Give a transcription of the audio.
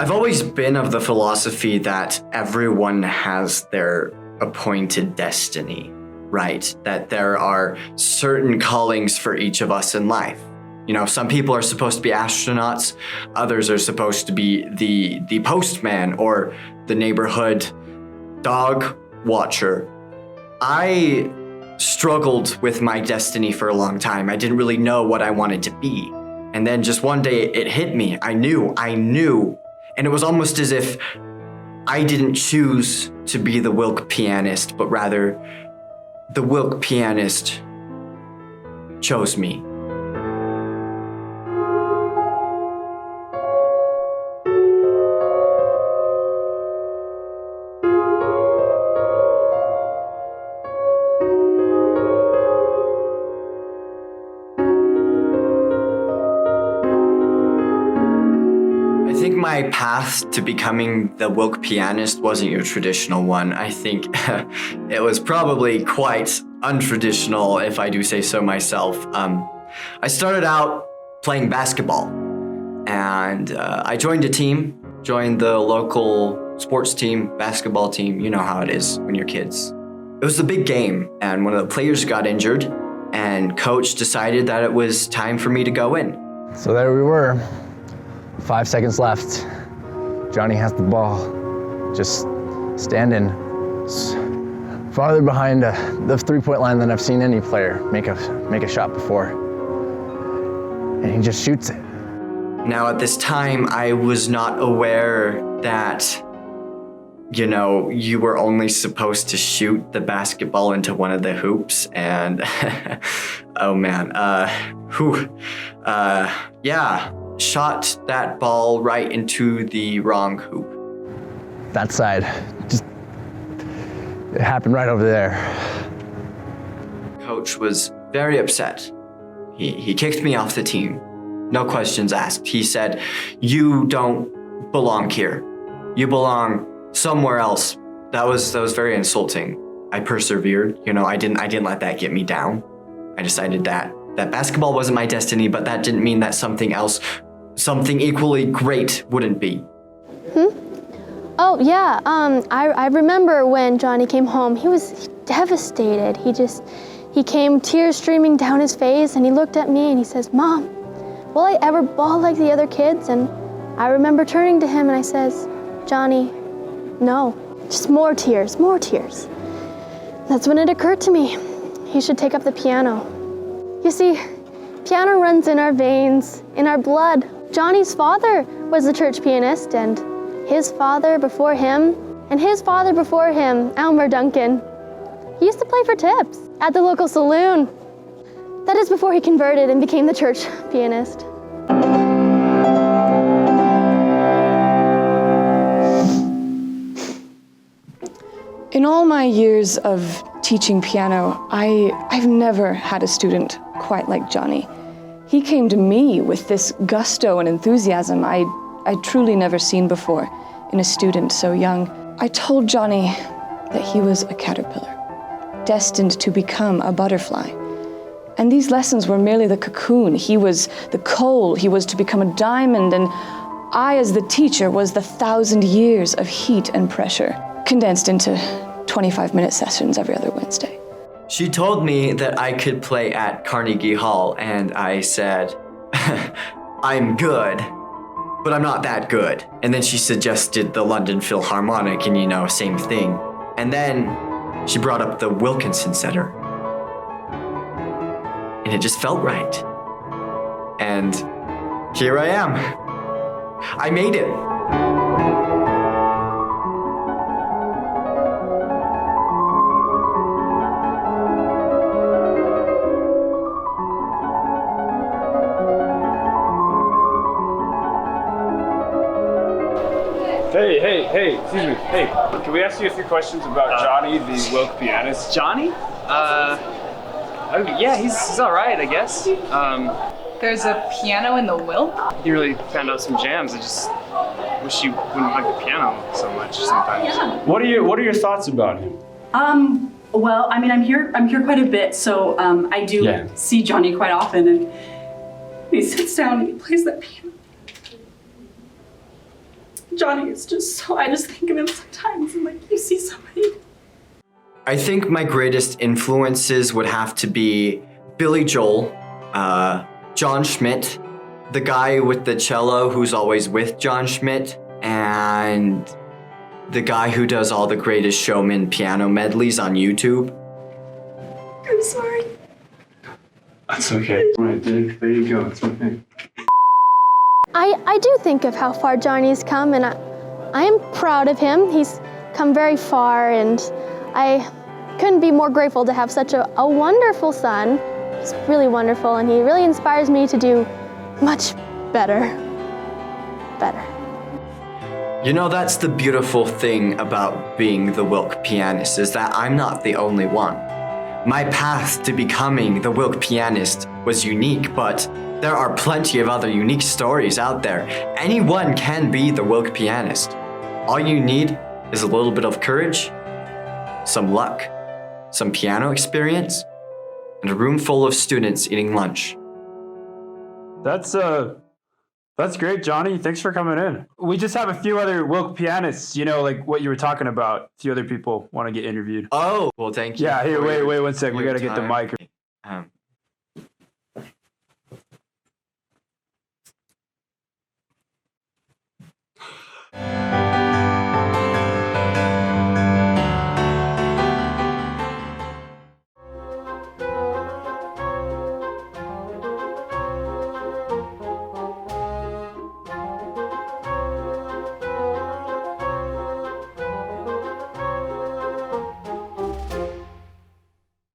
I've always been of the philosophy that everyone has their appointed destiny, right? That there are certain callings for each of us in life. You know, some people are supposed to be astronauts, others are supposed to be the postman or the neighborhood dog watcher. I struggled with my destiny for a long time. I didn't really know what I wanted to be. And then just one day it hit me. I knew. And it was almost as if I didn't choose to be the WILK pianist, but rather the WILK pianist chose me. My path to becoming the WILK pianist wasn't your traditional one. I think it was probably quite untraditional, if I do say so myself. I started out playing basketball, and I joined the local sports team, basketball team. You know how it is when you're kids. It was the big game, and one of the players got injured, and coach decided that it was time for me to go in. So there we were. 5 seconds left. Johnny has the ball, just standing farther behind the three-point line than I've seen any player make a shot before. And he just shoots it. Now at this time, I was not aware that, you know, you were only supposed to shoot the basketball into one of the hoops, and oh man, yeah. Shot that ball right into the wrong hoop. That side, it happened right over there. Coach was very upset. He kicked me off the team. No questions asked. He said, "You don't belong here. You belong somewhere else." That was very insulting. I persevered. You know, I didn't let that get me down. I decided that basketball wasn't my destiny, but that didn't mean that something else, something equally great, wouldn't be. Oh yeah, I remember when Johnny came home, he was devastated. He came tears streaming down his face, and he looked at me and he says, "Mom, will I ever ball like the other kids?" And I remember turning to him and I says, "Johnny, no, just more tears, more tears." That's when it occurred to me, he should take up the piano. You see, piano runs in our veins, in our blood. Johnny's father was the church pianist, and his father before him, and his father before him, Elmer Duncan. He used to play for tips at the local saloon. That is before he converted and became the church pianist. In all my years of teaching piano, I've never had a student quite like Johnny. He came to me with this gusto and enthusiasm I'd truly never seen before in a student so young. I told Johnny that he was a caterpillar, destined to become a butterfly. And these lessons were merely the cocoon. He was the coal, he was to become a diamond, and I, as the teacher, was the 1,000 years of heat and pressure, condensed into 25-minute sessions every other Wednesday. She told me that I could play at Carnegie Hall, and I said, "I'm good, but I'm not that good." And then she suggested the London Philharmonic, and you know, same thing. And then she brought up the Wilkinson Center. And it just felt right. And here I am. I made it. Hey, excuse me. Hey, can we ask you a few questions about Johnny, the WILK pianist? Johnny? Yeah, he's all right, I guess. There's a piano in the WILK? He really found out some jams. I just wish you wouldn't like the piano so much sometimes. Yeah. What are your thoughts about him? Well, I mean, I'm here quite a bit, so I do see Johnny quite often, and he sits down and he plays that piano. Johnny is just so, I just think of him sometimes and like you see somebody. I think my greatest influences would have to be Billy Joel, John Schmidt, the guy with the cello who's always with John Schmidt, and the guy who does all the Greatest Showman piano medleys on YouTube. I'm sorry. That's okay. All right, there you go. It's okay. I do think of how far Johnny's come, and I am proud of him. He's come very far, and I couldn't be more grateful to have such a wonderful son. He's really wonderful, and he really inspires me to do much better. You know, that's the beautiful thing about being the WILK pianist, is that I'm not the only one. My path to becoming the WILK pianist was unique, but there are plenty of other unique stories out there. Anyone can be the WILK pianist. All you need is a little bit of courage, some luck, some piano experience, and a room full of students eating lunch. That's great, Johnny. Thanks for coming in. We just have a few other WILK pianists, you know, like what you were talking about. A few other people want to get interviewed. Oh, well, thank you. Yeah, here, wait 1 sec. We got to get the mic.